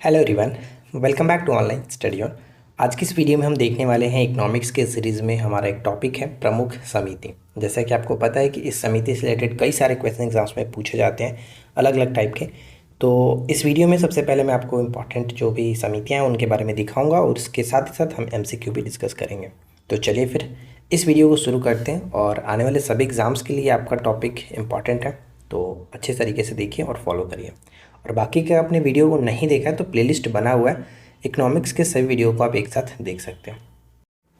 Hello everyone, welcome back to online study on. आज की इस वीडियो में हम देखने वाले हैं इकोनॉमिक्स के सीरीज़ में हमारा एक टॉपिक है प्रमुख समिति। जैसा कि आपको पता है कि इस समिति से रिलेटेड कई सारे क्वेश्चन एग्जाम्स में पूछे जाते हैं अलग अलग टाइप के। तो इस वीडियो में सबसे पहले मैं आपको इम्पॉर्टेंट जो भी समितियाँ हैं उनके बारे में दिखाऊँगा और उसके साथ ही साथ हम MCQ भी डिस्कस करेंगे। तो चलिए फिर इस वीडियो को शुरू करते हैं और आने वाले सभी एग्ज़ाम्स के लिए आपका टॉपिक इम्पॉर्टेंट है, तो अच्छे तरीके से देखिए और फॉलो करिए। और बाकी का आपने वीडियो को नहीं देखा है तो प्लेलिस्ट बना हुआ है, इकोनॉमिक्स के सभी वीडियो को आप एक साथ देख सकते हैं।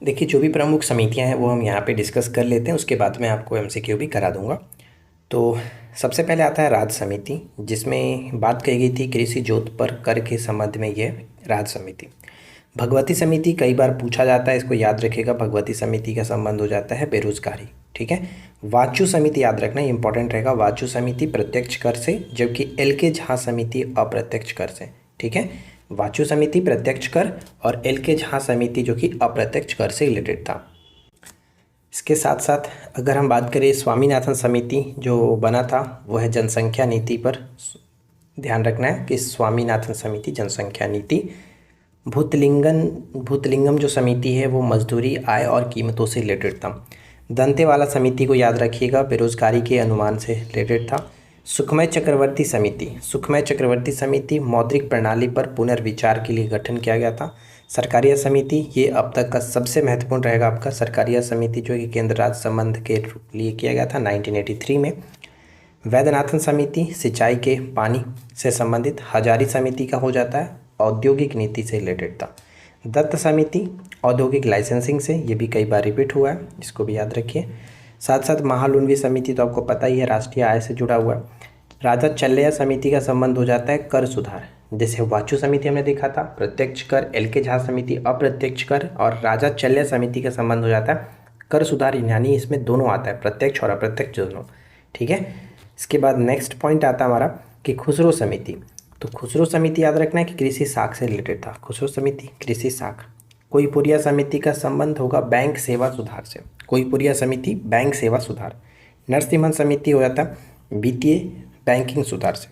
देखिए, जो भी प्रमुख समितियां हैं वो हम यहाँ पे डिस्कस कर लेते हैं, उसके बाद मैं आपको MCQ भी करा दूंगा। तो सबसे पहले आता है राज्य समिति, जिसमें बात कही गई थी कृषि जोत पर कर के संबंध में। ये राज्य समिति। भगवती समिति कई बार पूछा जाता है, इसको याद रखिएगा। भगवती समिति का संबंध हो जाता है बेरोजगारी, ठीक है। वाचु समिति याद रखना, इंपॉर्टेंट रहेगा। वाचु समिति प्रत्यक्ष कर से, जबकि LK झा समिति अप्रत्यक्ष कर से, ठीक है। वाचु समिति प्रत्यक्ष कर और LK झा समिति जो कि अप्रत्यक्ष कर से रिलेटेड था। इसके साथ साथ अगर हम बात करें स्वामीनाथन समिति जो बना था, वह है जनसंख्या नीति पर। ध्यान रखना है कि स्वामीनाथन समिति जनसंख्या नीति। भूतलिंगम जो समिति है वो मजदूरी, आय और कीमतों से रिलेटेड था। दंतेवाला समिति को याद रखिएगा, बेरोजगारी के अनुमान से रिलेटेड था। सुखमय चक्रवर्ती समिति मौद्रिक प्रणाली पर पुनर्विचार के लिए गठन किया गया था। सरकारिया समिति, ये अब तक का सबसे महत्वपूर्ण रहेगा आपका। सरकारिया समिति जो कि केंद्र राज्य संबंध के लिए किया गया था 1983 में। वैद्यनाथन समिति सिंचाई के पानी से संबंधित। हजारी समिति का हो जाता है औद्योगिक नीति से रिलेटेड था। दत्त समिति औद्योगिक लाइसेंसिंग से, ये भी कई बार रिपीट हुआ है, इसको भी याद रखिए। साथ साथ महालुनवी समिति तो आपको पता ही है, राष्ट्रीय आय से जुड़ा हुआ है। राजा चल्लैया समिति का संबंध हो जाता है कर सुधार। जैसे वाचु समिति हमने देखा था प्रत्यक्ष कर, LK झा समिति अप्रत्यक्ष कर, और राजा चल्लैया समिति का संबंध हो जाता है कर सुधार, यानी इसमें दोनों आता है, प्रत्यक्ष और अप्रत्यक्ष दोनों, ठीक है। इसके बाद नेक्स्ट पॉइंट आता है हमारा कि खुसरो समिति। तो खुसरो समिति याद रखना है कि कृषि साख से रिलेटेड था। खुसरो समिति कृषि साख। कोईपुरिया समिति का संबंध होगा बैंक सेवा सुधार से। कोईपुरिया समिति बैंक सेवा सुधार। नरसिम्हन समिति हो जाता है वित्तीय बैंकिंग सुधार से।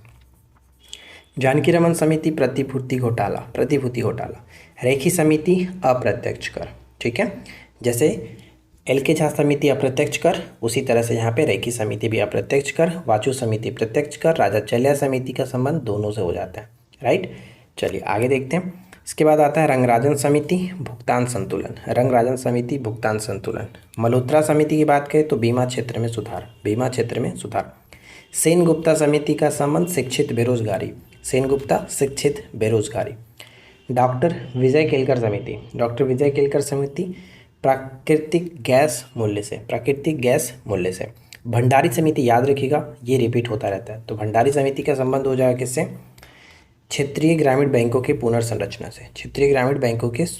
जानकी रमन समिति प्रतिभूति घोटाला। रेखी समिति अप्रत्यक्ष कर, ठीक है। जैसे LK झा समिति अप्रत्यक्ष कर, उसी तरह से यहाँ पे रेखी समिति भी अप्रत्यक्ष कर, वाचु समिति प्रत्यक्ष कर, राजा चल्लैया समिति का संबंध दोनों से हो जाता है, राइट। चलिए आगे देखते हैं। इसके बाद आता है रंगराजन समिति भुगतान संतुलन। मल्होत्रा समिति की बात करें तो बीमा क्षेत्र में सुधार। सेनगुप्ता समिति का संबंध शिक्षित बेरोजगारी। डॉक्टर विजय केलकर समिति प्राकृतिक गैस मूल्य से। भंडारी समिति याद रखिएगा, ये रिपीट होता रहता है। तो भंडारी समिति का संबंध हो जाएगा किससे? क्षेत्रीय ग्रामीण बैंकों के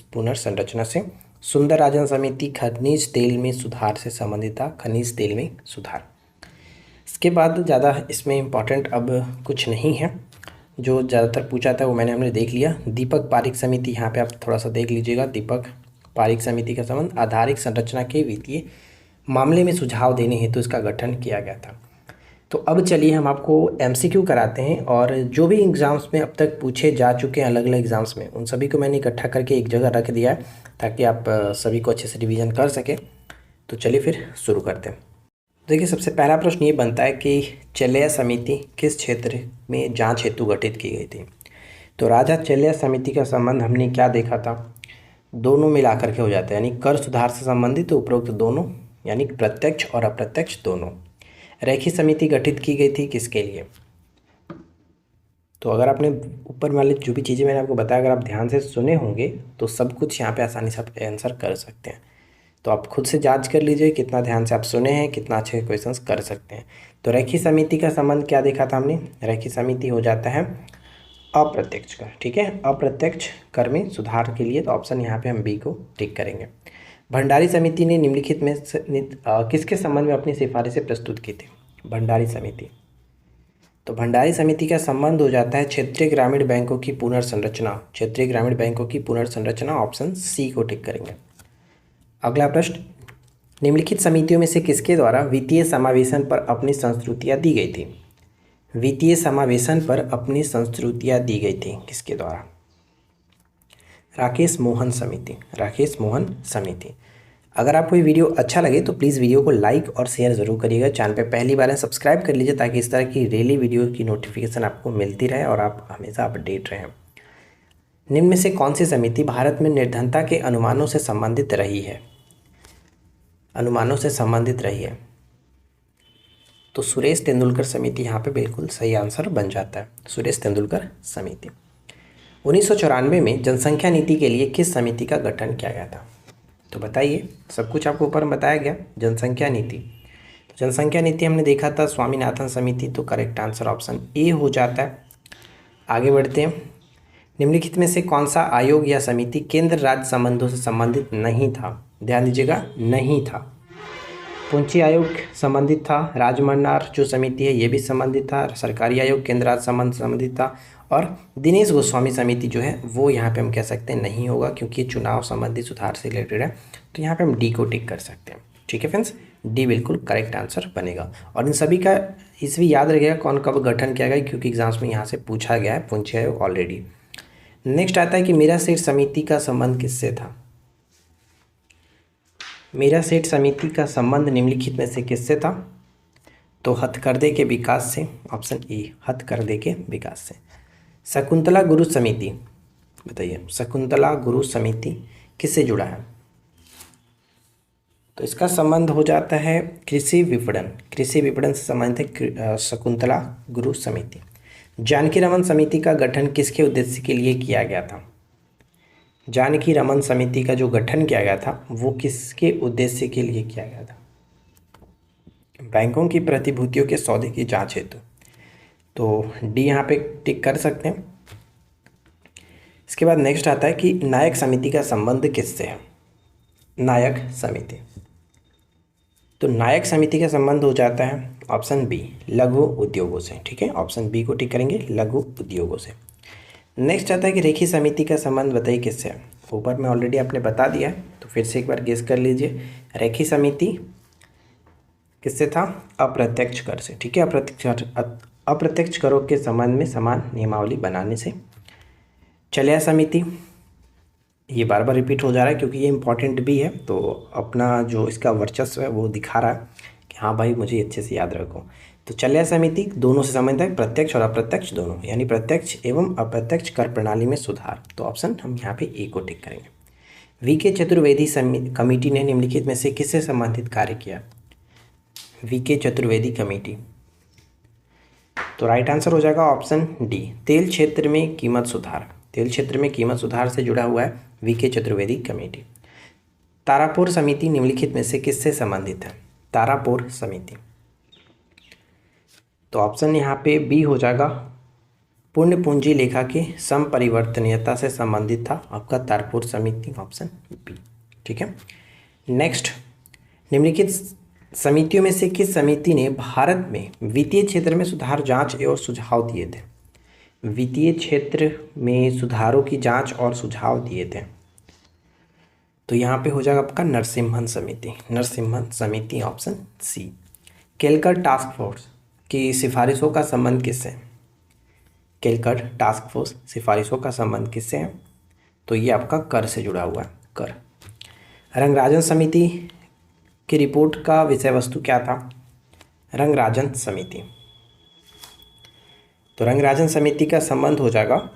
पुनर्संरचना से। सुंदरराजन समिति खनिज तेल में सुधार से संबंधित था, इसके बाद ज़्यादा इसमें इम्पॉर्टेंट अब कुछ नहीं है, जो ज़्यादातर पूछा था वो हमने देख लिया। दीपक पारिक समिति, यहाँ पे आप थोड़ा सा देख लीजिएगा। दीपक पारिक समिति का संबंध आधारिक संरचना के वित्तीय मामले में सुझाव देने हेतु इसका गठन किया गया था। तो अब चलिए हम आपको MCQ कराते हैं, और जो भी एग्ज़ाम्स में अब तक पूछे जा चुके हैं अलग अलग एग्ज़ाम्स में, उन सभी को मैंने इकट्ठा करके एक जगह रख दिया है ताकि आप सभी को अच्छे से रिवीजन कर सकें। तो चलिए फिर शुरू करते हैं। देखिए, सबसे पहला प्रश्न ये बनता है कि चल्लैया समिति किस क्षेत्र में जाँच हेतु गठित की गई थी। तो राजा चल्लैया समिति का संबंध हमने क्या देखा था, दोनों मिलाकर के हो जाता है, यानी कर सुधार से संबंधित उपरोक्त दोनों, यानी प्रत्यक्ष और अप्रत्यक्ष दोनों। रेखी समिति गठित की गई थी किसके लिए? तो अगर आपने ऊपर वाले जो भी चीज़ें मैंने आपको बताया, अगर आप ध्यान से सुने होंगे तो सब कुछ यहाँ पे आसानी से आप आंसर कर सकते हैं। तो आप खुद से जांच कर लीजिए कितना ध्यान से आप सुने हैं, कितना अच्छे क्वेश्चंस कर सकते हैं। तो रेखी समिति का संबंध क्या देखा था हमने? रेखी समिति हो जाता है अप्रत्यक्ष कर, ठीक है। अप्रत्यक्ष कर में सुधार के लिए तो ऑप्शन यहाँ पे हम B को टिक करेंगे। भंडारी समिति ने निम्नलिखित में किसके संबंध में अपनी सिफारिशें प्रस्तुत की थी? भंडारी समिति। तो भंडारी समिति का संबंध हो जाता है क्षेत्रीय ग्रामीण बैंकों की पुनर्संरचना। ऑप्शन C को टिक करेंगे। अगला प्रश्न, निम्नलिखित समितियों में से किसके द्वारा वित्तीय समावेशन पर अपनी संस्तुतियाँ दी गई थी? वित्तीय समावेशन पर अपनी संस्तुतियाँ दी गई थी किसके द्वारा? राकेश मोहन समिति, राकेश मोहन समिति। अगर आपको ये वीडियो अच्छा लगे तो प्लीज़ वीडियो को लाइक और शेयर ज़रूर करिएगा। चैनल पे पहली बार है सब्सक्राइब कर लीजिए ताकि इस तरह की डेली वीडियो की नोटिफिकेशन आपको मिलती रहे और आप हमेशा अपडेट रहें। निम्न में से कौन सी समिति भारत में निर्धनता के अनुमानों से संबंधित रही है? अनुमानों से संबंधित रही है तो सुरेश तेंदुलकर समिति यहाँ पे बिल्कुल सही आंसर बन जाता है, सुरेश तेंदुलकर समिति। 1994 में जनसंख्या नीति के लिए किस समिति का गठन किया गया था? तो बताइए, सब कुछ आपको ऊपर बताया गया। जनसंख्या नीति, तो जनसंख्या नीति हमने देखा था स्वामीनाथन समिति, तो करेक्ट आंसर ऑप्शन ए हो जाता है। आगे बढ़ते हैं। निम्नलिखित में से कौन सा आयोग या समिति केंद्र राज्य संबंधों से संबंधित नहीं था? ध्यान दीजिएगा, नहीं था। पूंची आयोग संबंधित था, राजमन्नार जो समिति है ये भी संबंधित था, सरकारी आयोग केंद्र राज्य संबंध संबंधित था, और दिनेश गोस्वामी समिति जो है वो यहाँ पे हम कह सकते हैं नहीं होगा क्योंकि ये चुनाव संबंधी सुधार से रिलेटेड है। तो यहाँ पे हम डी को टिक कर सकते हैं। ठीक है फ्रेंड्स, डी बिल्कुल करेक्ट आंसर बनेगा। और इन सभी का इसलिए याद रखिएगा कौन कब गठन किया गया, क्योंकि एग्जाम्स में यहाँ से पूछा गया है पूंची आयोग ऑलरेडी। नेक्स्ट आता है कि मीरा सेठ समिति का संबंध किससे था? मीरा सेठ समिति का संबंध निम्नलिखित में से किससे था? तो हथकरघे के विकास से, ऑप्शन ए, हथकरघे के विकास से। शकुंतला गुरु समिति, बताइए शकुंतला गुरु समिति किससे जुड़ा है? तो इसका संबंध हो जाता है कृषि विपणन, कृषि विपणन से संबंधित है शकुंतला गुरु समिति। जानकी रमन समिति का गठन किसके उद्देश्य के लिए किया गया था? जानकी रमन समिति का जो गठन किया गया था वो किसके उद्देश्य के लिए किया गया था? बैंकों की प्रतिभूतियों के सौदे की जांच हेतु। तो डी यहाँ पे टिक कर सकते हैं। इसके बाद नेक्स्ट आता है कि नायक समिति का संबंध किससे है? नायक समिति, तो नायक समिति का संबंध हो जाता है ऑप्शन बी, लघु उद्योगों से। ठीक है, ऑप्शन बी को टिक करेंगे, लघु उद्योगों से। नेक्स्ट आता है कि रेखी समिति का संबंध बताइए किससे है? ऊपर में ऑलरेडी आपने बता दिया है तो फिर से एक बार गेस कर लीजिए। रेखी समिति किससे था? अप्रत्यक्ष कर से। ठीक है, अप्रत्यक्ष करों के संबंध में समान नियमावली बनाने से। चलिया समिति, ये बार बार रिपीट हो जा रहा है क्योंकि ये इंपॉर्टेंट भी है, तो अपना जो इसका वर्चस्व है वो दिखा रहा है कि हाँ भाई मुझे अच्छे से याद रखो। तो चलिया समिति दोनों से संबंधित है, प्रत्यक्ष और अप्रत्यक्ष दोनों, यानी प्रत्यक्ष एवं अप्रत्यक्ष कर प्रणाली में सुधार। तो ऑप्शन हम यहाँ पे ए को टिक करेंगे। वीके चतुर्वेदी कमेटी ने निम्नलिखित में से किससे संबंधित कार्य किया? वीके चतुर्वेदी कमेटी, तो राइट आंसर हो जाएगा ऑप्शन डी, तेल क्षेत्र में कीमत सुधार। तेल क्षेत्र में कीमत सुधार से जुड़ा हुआ है वीके चतुर्वेदी कमेटी। तारापुर समिति निम्नलिखित में से किससे संबंधित है? तारापुर समिति, तो ऑप्शन यहाँ पे बी हो जाएगा, पूर्ण पूंजी लेखा के संपरिवर्तनीयता से संबंधित था आपका तारापुर समिति, ऑप्शन बी। ठीक है, नेक्स्ट, निम्नलिखित समितियों में से किस समिति ने भारत में वित्तीय क्षेत्र में सुधार, जांच एवं सुझाव दिए थे? वित्तीय क्षेत्र में सुधारों की जांच और सुझाव दिए थे, तो यहाँ पे हो जाएगा आपका नरसिम्हन समिति, नरसिम्हन समिति, option C. Kelkar task force की सिफारिशों का संबंध किससे है? केलकर टास्क फोर्स सिफारिशों का संबंध किससे है? तो ये आपका कर से जुड़ा हुआ है, कर। रंगराजन समिति की रिपोर्ट का विषय वस्तु क्या था? रंगराजन समिति, तो रंगराजन समिति का संबंध हो जाएगा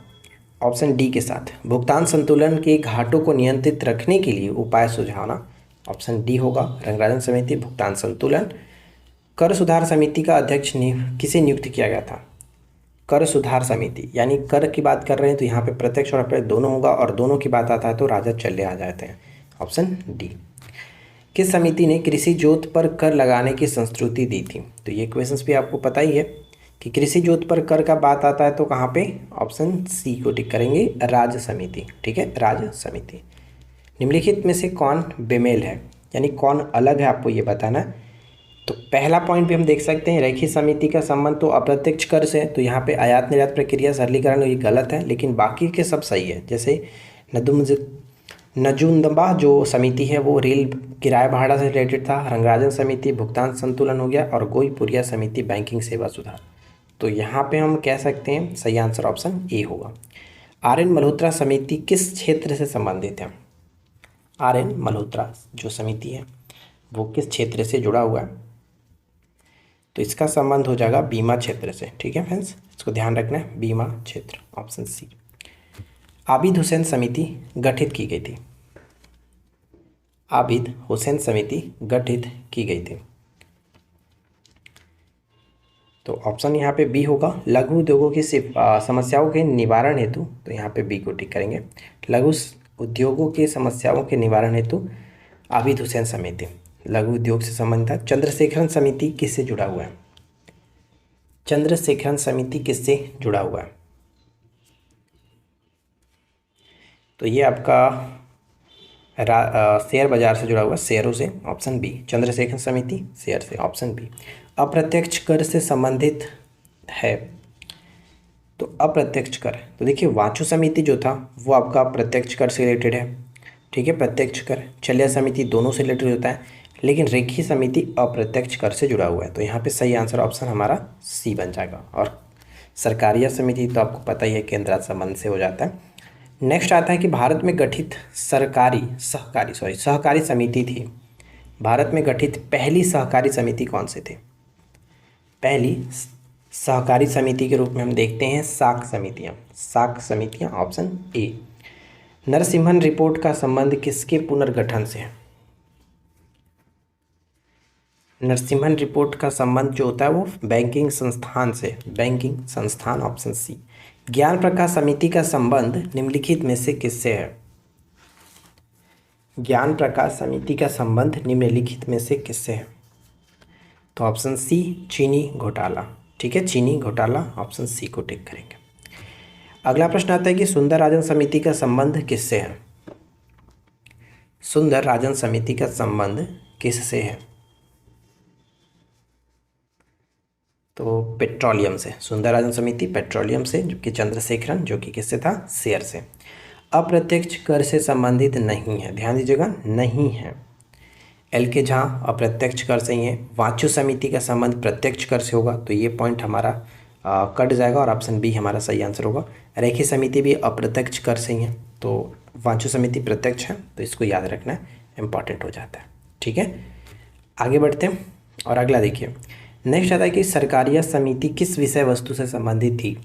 ऑप्शन डी के साथ, भुगतान संतुलन के घाटों को नियंत्रित रखने के लिए उपाय सुझाना। ऑप्शन डी होगा, रंगराजन समिति भुगतान संतुलन। कर सुधार समिति का अध्यक्ष किसे नियुक्त किया गया था? कर सुधार समिति, यानी कर की बात कर रहे हैं तो यहाँ पे प्रत्यक्ष और अप्रत्यक्ष दोनों होगा, और दोनों की बात आता है तो राजा चले आ जाते हैं, ऑप्शन डी। किस समिति ने कृषि जोत पर कर लगाने की संस्तुति दी थी? तो ये क्वेश्चंस भी आपको पता ही है कि कृषि जोत पर कर का बात आता है तो कहाँ पे? ऑप्शन सी को टिक करेंगे, राज्य समिति। ठीक है, राज्य समिति। निम्नलिखित में से कौन बेमेल है, यानी कौन अलग है, आपको ये बताना है। तो पहला पॉइंट भी हम देख सकते हैं, रेखी समिति का संबंध तो अप्रत्यक्ष कर से है, तो यहाँ पे आयात निर्यात प्रक्रिया सरलीकरण ये गलत है, लेकिन बाकी के सब सही है। जैसे नजुंदबा जो समिति है वो रेल किराया भाड़ा से रिलेटेड था, रंगराजन समिति भुगतान संतुलन हो गया, और गोईपुरिया समिति बैंकिंग सेवा सुधार। तो यहाँ पे हम कह सकते हैं सही आंसर ऑप्शन ए होगा। आर.एन. मल्होत्रा समिति किस क्षेत्र से संबंधित है? आर.एन. मल्होत्रा जो समिति है वो किस क्षेत्र से जुड़ा हुआ है? तो इसका संबंध हो जाएगा बीमा क्षेत्र से। ठीक है फ्रेंड्स, इसको ध्यान रखना है, बीमा क्षेत्र, ऑप्शन सी। आबिद हुसैन समिति गठित की गई थी। आबिद हुसैन समिति गठित की गई थी, तो ऑप्शन यहाँ पे बी होगा। लघु उद्योगों की समस्याओं के निवारण हेतु, तो यहाँ पे बी को टिक करेंगे। लघु उद्योगों की समस्याओं के निवारण हेतु आबिद हुसैन समिति लघु उद्योग से संबंधित है। चंद्रशेखरन समिति किससे जुड़ा हुआ है? चंद्रशेखरन समिति किससे जुड़ा हुआ है? तो ये आपका शेयर बाजार से जुड़ा हुआ, शेयरों से, ऑप्शन बी। चंद्रशेखर समिति शेयर से, ऑप्शन बी। अप्रत्यक्ष कर से संबंधित है, तो अप्रत्यक्ष कर, तो देखिए वांचो समिति जो था वो आपका प्रत्यक्ष कर से रिलेटेड है। ठीक है, प्रत्यक्ष कर, चल्या समिति दोनों से रिलेटेड होता है, लेकिन रेखी समिति अप्रत्यक्ष कर से जुड़ा हुआ है, तो यहाँ पे सही आंसर ऑप्शन हमारा सी बन जाएगा। और सरकारिया समिति तो आपको पता ही है, केंद्र राज्य संबंध से हो जाता है। नेक्स्ट आता है कि भारत में गठित सहकारी समिति थी। भारत में गठित पहली सहकारी समिति कौन से थे? पहली सहकारी समिति के रूप में हम देखते हैं साख समितियां, ऑप्शन ए। नरसिम्हन रिपोर्ट का संबंध किसके पुनर्गठन से है? नरसिम्हन रिपोर्ट का संबंध जो होता है वो बैंकिंग संस्थान से, बैंकिंग संस्थान, ऑप्शन सी। ज्ञान प्रकाश समिति का संबंध निम्नलिखित में से किससे है? ज्ञान प्रकाश समिति का संबंध निम्नलिखित में से किससे है? तो ऑप्शन सी, चीनी घोटाला। ठीक है, चीनी घोटाला, ऑप्शन सी को टिक करेंगे। अगला प्रश्न आता है कि सुंदरराजन समिति का संबंध किससे है? सुंदरराजन समिति का संबंध किससे है? तो पेट्रोलियम से, सुंदरराजन समिति पेट्रोलियम से, जबकि चंद्रशेखरन जो कि किससे था? शेयर से। अप्रत्यक्ष कर से संबंधित नहीं है, ध्यान दीजिएगा, नहीं है। एल के झा अप्रत्यक्ष कर से ही है। वांचो समिति का संबंध प्रत्यक्ष कर से होगा, तो ये पॉइंट हमारा कट जाएगा और ऑप्शन बी हमारा सही आंसर होगा। रेखी समिति भी अप्रत्यक्ष कर से ही है, तो वांचो समिति प्रत्यक्ष है, तो इसको याद रखना इंपॉर्टेंट हो जाता है। ठीक है, आगे बढ़ते हैं और अगला देखिए। नेक्स्ट आता है कि सरकारिया समिति किस विषय वस्तु से संबंधित थी?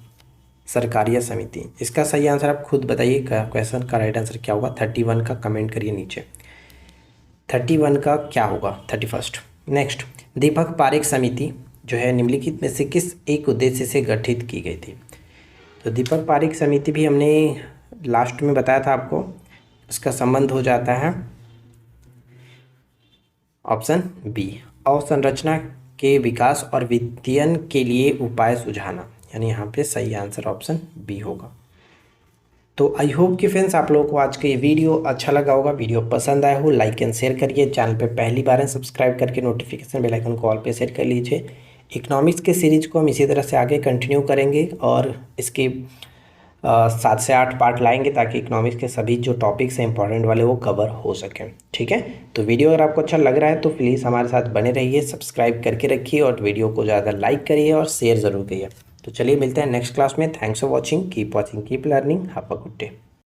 सरकारिया समिति, इसका सही आंसर आप खुद बताइए, क्वेश्चन का राइट आंसर क्या होगा? 31 का कमेंट करिए नीचे, 31 का क्या होगा? 31। नेक्स्ट, दीपक पारेख समिति जो है निम्नलिखित में से किस एक उद्देश्य से गठित की गई थी? तो दीपक पारेख समिति भी हमने लास्ट में बताया था आपको, इसका संबंध हो जाता है ऑप्शन बी, अवसंरचना के विकास और वित्तीयन के लिए उपाय सुझाना, यानी यहाँ पे सही आंसर ऑप्शन बी होगा। तो आई होप कि फ्रेंड्स आप लोगों को आज का ये वीडियो अच्छा लगा होगा, वीडियो पसंद आया हो, लाइक एंड शेयर करिए। चैनल पे पहली बार है सब्सक्राइब करके नोटिफिकेशन बेल आइकन को ऑल पे सेट कर लीजिए। इकोनॉमिक्स के सीरीज को हम इसी तरह से आगे कंटिन्यू करेंगे और इसके 7 से 8 पार्ट लाएंगे ताकि इकोनॉमिक्स के सभी जो टॉपिक्स हैं इंपॉर्टेंट वाले वो कवर हो सकें। ठीक है, तो वीडियो अगर आपको अच्छा लग रहा है तो प्लीज़ हमारे साथ बने रहिए, सब्सक्राइब करके रखिए और वीडियो को ज़्यादा लाइक करिए और शेयर ज़रूर करिए। तो चलिए मिलते हैं नेक्स्ट क्लास में। Thanks for watching, keep learning, have a good day.